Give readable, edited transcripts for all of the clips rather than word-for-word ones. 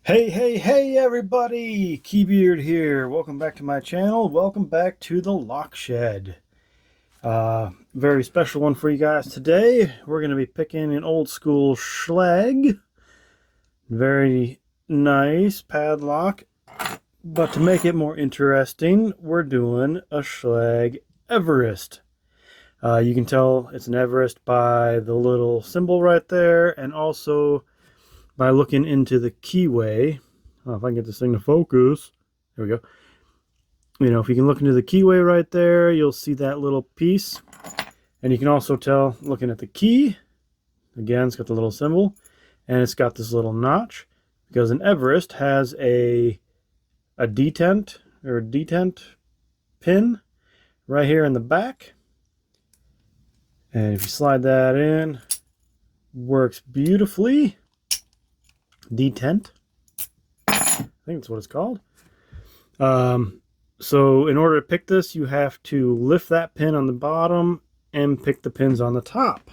Hey everybody! Keybeard here. Welcome back to my channel. Welcome back to the Lock Shed. Very special one for you guys today. We're going to be picking an old school Schlage. Very nice padlock. But to make it more interesting, we're doing a Schlage Everest. You can tell it's an Everest by the little symbol right there, and also by looking into the keyway. Oh, if I can get this thing to focus. There we go. You know, if you can look into the keyway right there, you'll see that little piece. And you can also tell, looking at the key, again, it's got the little symbol, and it's got this little notch, because an Everest has a detent, or a detent pin right here in the back. And if you slide that in, works beautifully. Detent. I think that's what it's called. So in order to pick this, you have to lift that pin on the bottom and pick the pins on the top.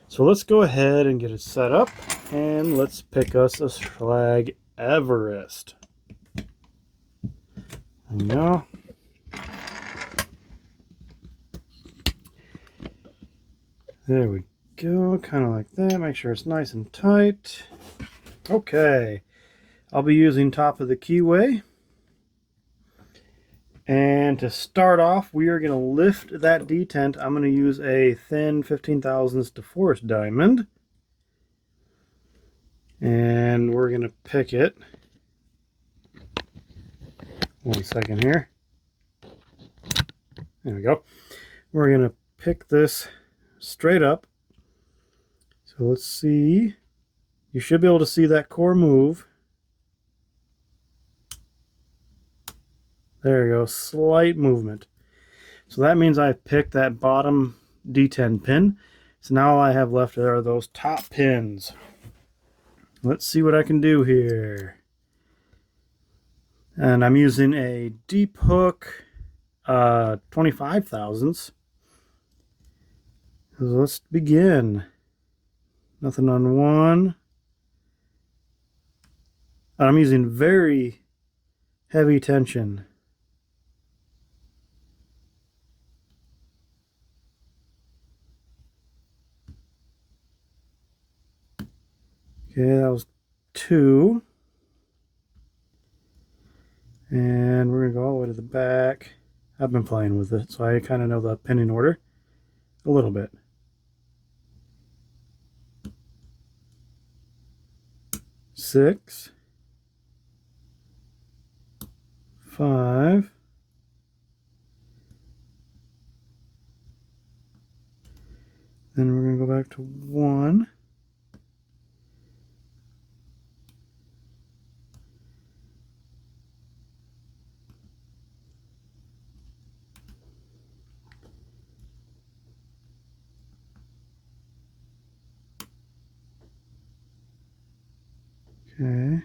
So let's go ahead and get it set up, and let's pick us a Schlage Everest. There we go. There we go, kind of like that. Make sure it's nice and tight. Okay. I'll be using top of the keyway. And to start off, we are going to lift that detent. I'm going to use a thin 15 thousandths DeForest diamond. And we're going to pick it. One second here. There we go. We're going to pick this straight up. So let's see. You should be able to see that core move. There you go, slight movement. So that means I picked that bottom D10 pin. So now all I have left are those top pins. Let's see what I can do here. And I'm using a deep hook, 25 thousandths. So let's begin. Nothing on one. And I'm using very heavy tension. Okay, that was 2. And we're going to go all the way to the back. I've been playing with it, so I kind of know the pinning order a little bit. 6, 5, then we're going to go back to 1. Okay.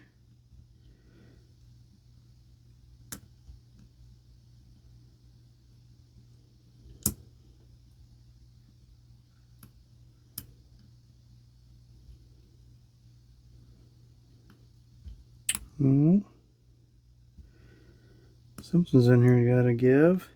Something's in here you gotta give.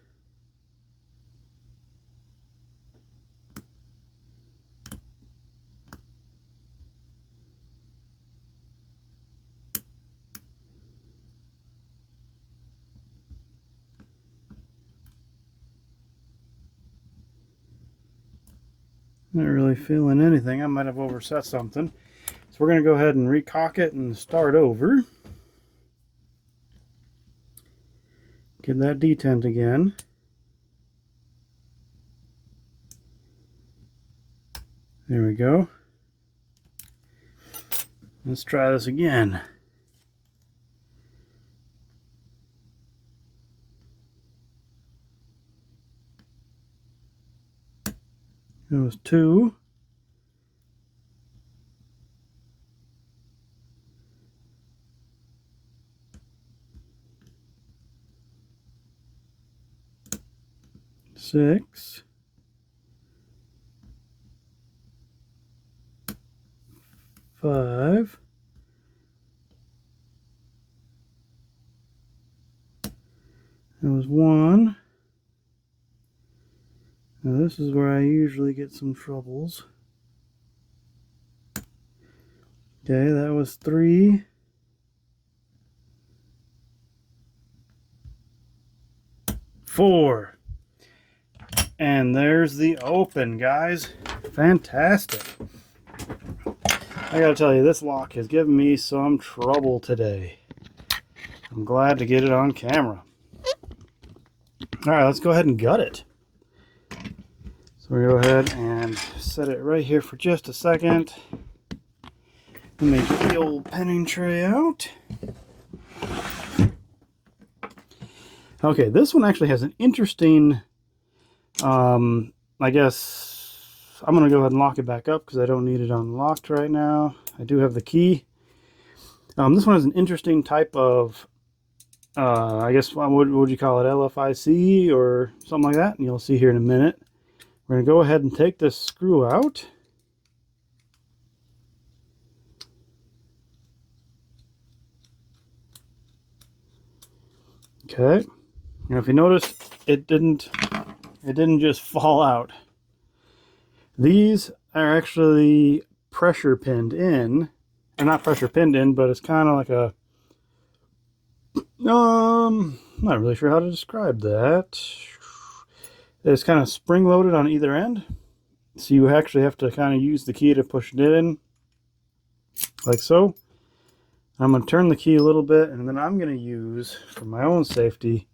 Not really feeling anything. I might have overset something. So we're going to go ahead and recock it and start over. Get that detent again. There we go. Let's try this again. It was 2. 6, 5, That was one. Now this is where I usually get some troubles. Okay, that was 3. 4. And there's the open, guys. Fantastic. I gotta tell you, this lock has given me some trouble today. I'm glad to get it on camera. Alright, let's go ahead and gut it. So we go ahead and set it right here for just a second. Let me get the old penning tray out. Okay, this one actually has an interesting, I guess I'm going to go ahead and lock it back up because I don't need it unlocked right now. I do have the key. This one has an interesting type of, I guess, what would you call it, LFIC or something like that? And you'll see here in a minute. We're going to go ahead and take this screw out. Okay. Now if you notice, it didn't just fall out. These are actually pressure pinned in. Or not pressure pinned in, but it's kind of like a not really sure how to describe that. It's kind of spring loaded on either end. So you actually have to kind of use the key to push it in. Like so. I'm going to turn the key a little bit, and then I'm going to use, for my own safety,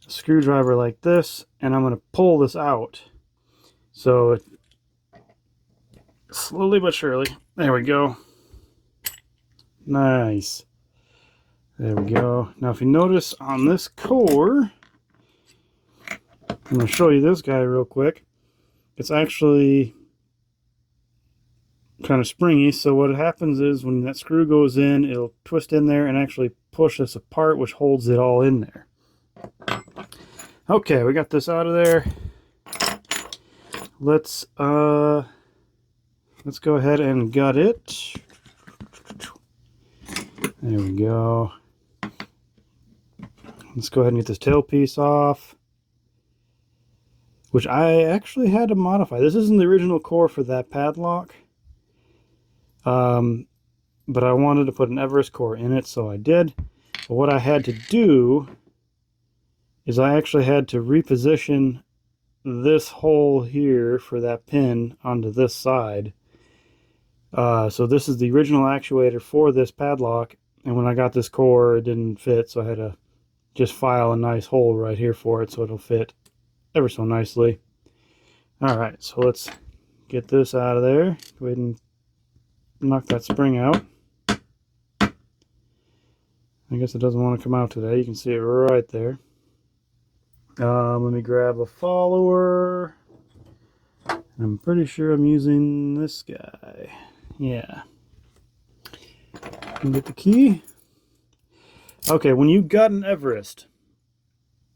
a screwdriver like this, and I'm going to pull this out. So, slowly but surely. There we go. Nice. There we go. Now, if you notice on this core, I'm going to show you this guy real quick. It's actually kind of springy, so what happens is when that screw goes in, it'll twist in there and actually push this apart, which holds it all in there. Okay, we got this out of there. Let's go ahead and gut it. There we go. Let's go ahead and get this tailpiece off, which I actually had to modify. This isn't the original core for that padlock. But I wanted to put an Everest core in it, so I did. But what I had to do is I actually had to reposition this hole here for that pin onto this side. So this is the original actuator for this padlock, and when I got this core, it didn't fit, so I had to just file a nice hole right here for it so it'll fit ever so nicely. Alright, so let's get this out of there. Go ahead and knock that spring out. I guess it doesn't want to come out today. You can see it right there. Let me grab a follower. I'm pretty sure I'm using this guy. Yeah. Can get the key. Okay, when you got an Everest,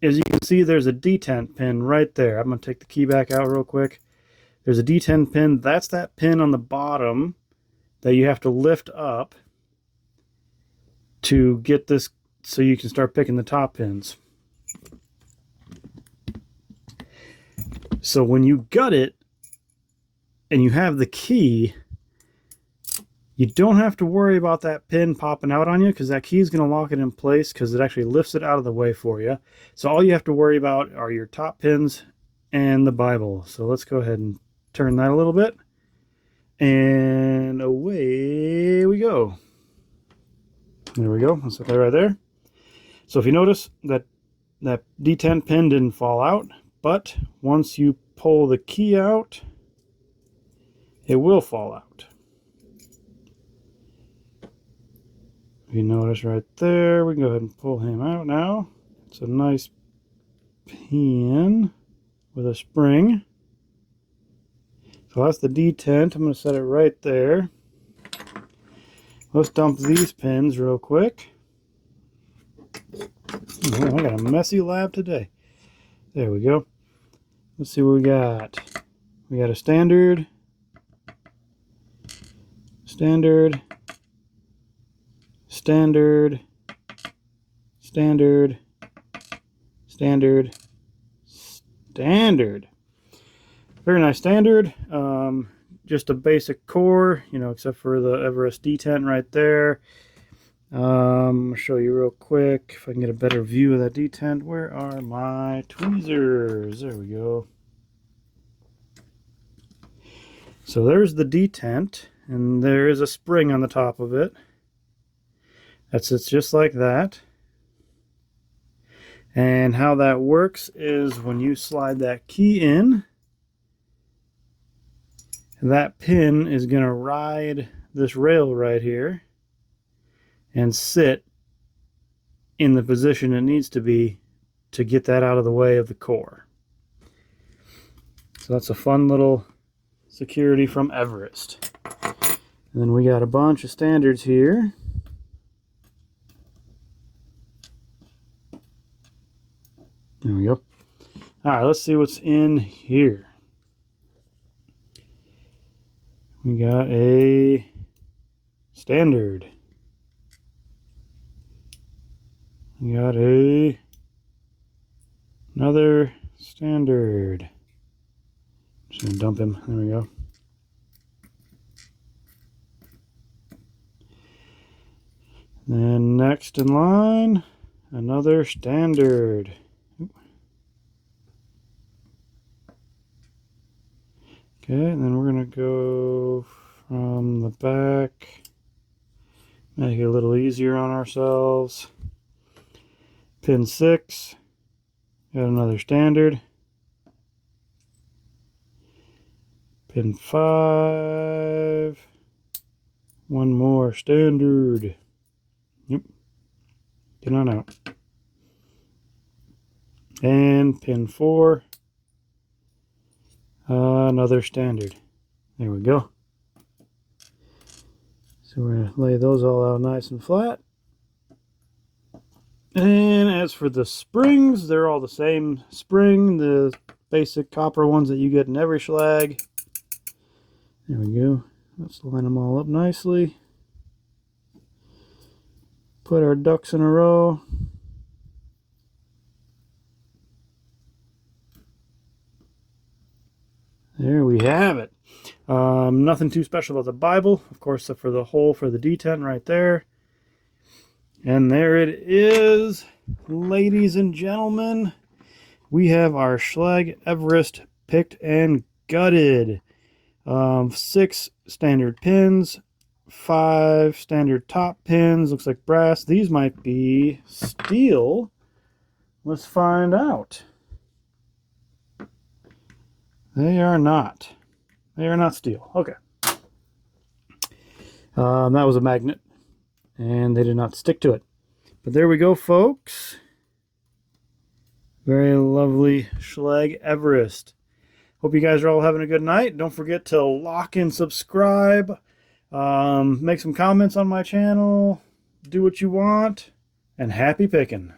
as you can see, there's a detent pin right there. I'm going to take the key back out real quick. There's a detent pin. That's that pin on the bottom that you have to lift up to get this so you can start picking the top pins. So when you gut it and you have the key, you don't have to worry about that pin popping out on you because that key is going to lock it in place because it actually lifts it out of the way for you. So all you have to worry about are your top pins and the Bible. So let's go ahead and turn that a little bit. And away we go. There we go. Let's set that right there. So if you notice that detent pin didn't fall out, but once you pull the key out, it will fall out. If you notice right there, we can go ahead and pull him out now. It's a nice pin with a spring. So that's the detent. I'm going to set it right there. Let's dump these pins real quick. Oh, I got a messy lab today. There we go. Let's see what we got. We got a standard, standard, standard, standard, Standard. Very nice standard. Just a basic core, you know, except for the Everest detent right there. I'll show you real quick if I can get a better view of that detent. Where are my tweezers? There we go. So there's the detent, and there is a spring on the top of it. That sits just like that. And how that works is when you slide that key in, that pin is going to ride this rail right here and sit in the position it needs to be to get that out of the way of the core. So that's a fun little security from Everest. And then we got a bunch of standards here. There we go. All right, let's see what's in here. We got a standard. We got another standard. Just gonna dump him. There we go. Then next in line, another standard. Okay, and then we're gonna go from the back, make it a little easier on ourselves. Pin 6, got another standard. Pin 5, one more standard. Yep, get on out. And pin 4. Another standard. There we go. So we're going to lay those all out nice and flat. And as for the springs, they're all the same spring, the basic copper ones that you get in every Schlage. There we go. Let's line them all up nicely. Put our ducks in a row. There we have it. Nothing too special about the Bible, of course, except for the hole for the detent right there. And there it is, ladies and gentlemen. We have our Schlage Everest picked and gutted. 6 standard pins, 5 standard top pins. Looks like brass. These might be steel. Let's find out. They are not. They are not steel. Okay. That was a magnet, and they did not stick to it. But there we go, folks. Very lovely Schlage Everest. Hope you guys are all having a good night. Don't forget to lock and subscribe. Make some comments on my channel. Do what you want. And happy picking.